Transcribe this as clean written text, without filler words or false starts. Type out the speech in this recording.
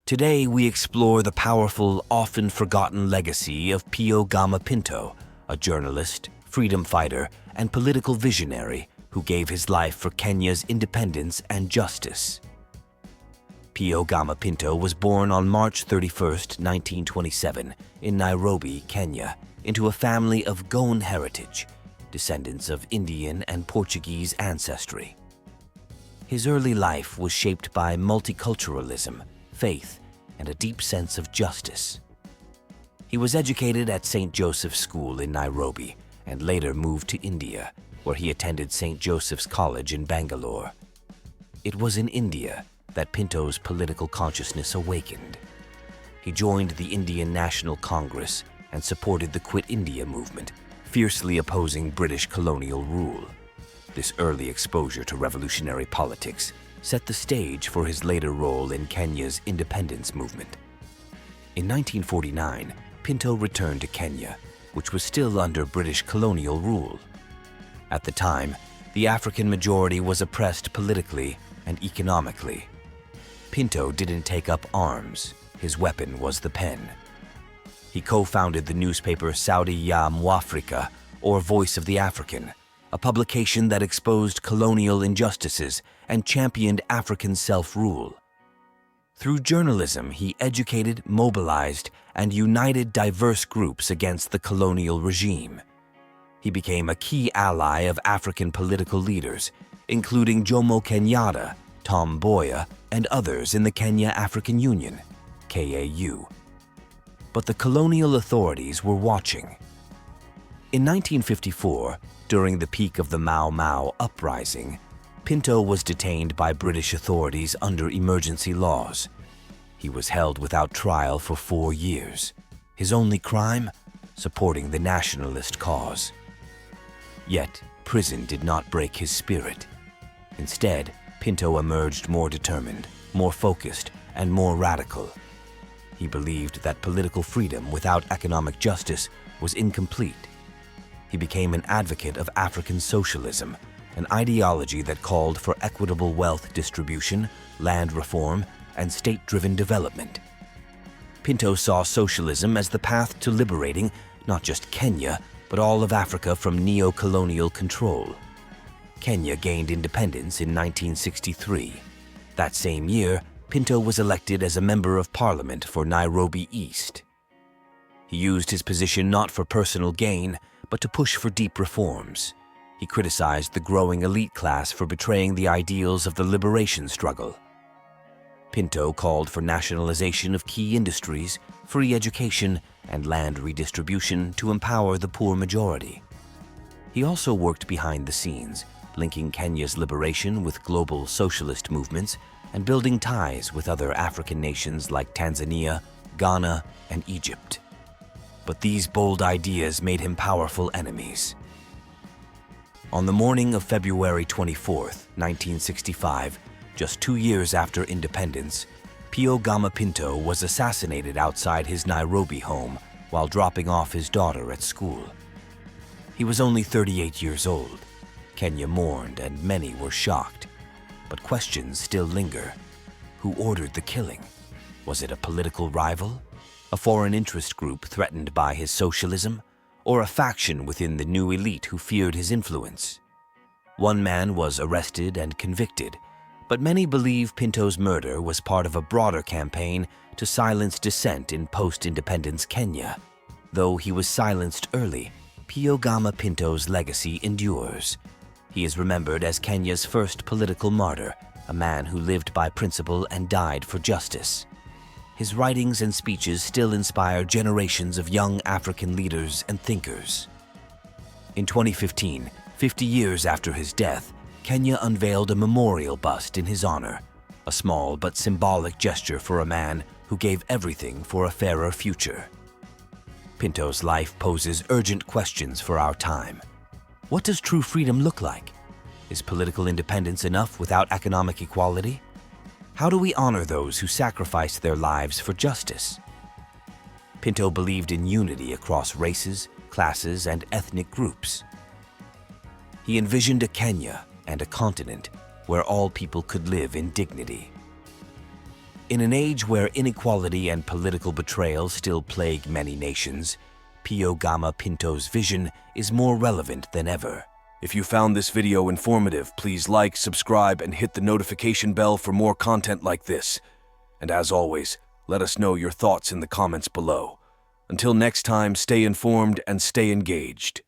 Today, we explore the powerful, often forgotten legacy of Pio Gama Pinto, a journalist, freedom fighter, and political visionary who gave his life for Kenya's independence and justice. Pio Gama Pinto was born on March 31, 1927, in Nairobi, Kenya, into a family of Goan heritage, descendants of Indian and Portuguese ancestry. His early life was shaped by multiculturalism, faith, and a deep sense of justice. He was educated at St. Joseph's School in Nairobi and later moved to India, where he attended St. Joseph's College in Bangalore. It was in India that Pinto's political consciousness awakened. He joined the Indian National Congress and supported the Quit India movement, fiercely opposing British colonial rule. This early exposure to revolutionary politics set the stage for his later role in Kenya's independence movement. In 1949, Pinto returned to Kenya, which was still under British colonial rule. At the time, the African majority was oppressed politically and economically. Pinto didn't take up arms. His weapon was the pen. He co-founded the newspaper Sauti ya Mwafrika, or Voice of the African, a publication that exposed colonial injustices and championed African self-rule. Through journalism, he educated, mobilized, and united diverse groups against the colonial regime. He became a key ally of African political leaders, including Jomo Kenyatta, Mboya, and others in the Kenya African Union, KAU. But the colonial authorities were watching. In 1954, during the peak of the Mau Mau uprising, Pinto was detained by British authorities under emergency laws. He was held without trial for 4 years. His only crime? Supporting the nationalist cause. Yet, prison did not break his spirit. Instead, Pinto emerged more determined, more focused, and more radical. He believed that political freedom without economic justice was incomplete. He became an advocate of African socialism, an ideology that called for equitable wealth distribution, land reform, and state-driven development. Pinto saw socialism as the path to liberating not just Kenya, but all of Africa from neo-colonial control. Kenya gained independence in 1963. That same year, Pinto was elected as a member of parliament for Nairobi East. He used his position not for personal gain, but to push for deep reforms. He criticized the growing elite class for betraying the ideals of the liberation struggle. Pinto called for nationalization of key industries, free education, and land redistribution to empower the poor majority. He also worked behind the scenes, linking Kenya's liberation with global socialist movements and building ties with other African nations like Tanzania, Ghana, and Egypt. But these bold ideas made him powerful enemies. On the morning of February 24, 1965, just 2 years after independence, Pio Gama Pinto was assassinated outside his Nairobi home while dropping off his daughter at school. He was only 38 years old. Kenya mourned and many were shocked. But questions still linger. Who ordered the killing? Was it a political rival? A foreign interest group threatened by his socialism? Or a faction within the new elite who feared his influence? One man was arrested and convicted, but many believe Pinto's murder was part of a broader campaign to silence dissent in post-independence Kenya. Though he was silenced early, Pio Gama Pinto's legacy endures. He is remembered as Kenya's first political martyr, a man who lived by principle and died for justice. His writings and speeches still inspire generations of young African leaders and thinkers. In 2015, 50 years after his death, Kenya unveiled a memorial bust in his honor, a small but symbolic gesture for a man who gave everything for a fairer future. Pinto's life poses urgent questions for our time. What does true freedom look like? Is political independence enough without economic equality? How do we honor those who sacrificed their lives for justice? Pinto believed in unity across races, classes, and ethnic groups. He envisioned a Kenya and a continent where all people could live in dignity. In an age where inequality and political betrayal still plague many nations, Pio Gama Pinto's vision is more relevant than ever. If you found this video informative, please like, subscribe, and hit the notification bell for more content like this. And as always, let us know your thoughts in the comments below. Until next time, stay informed and stay engaged.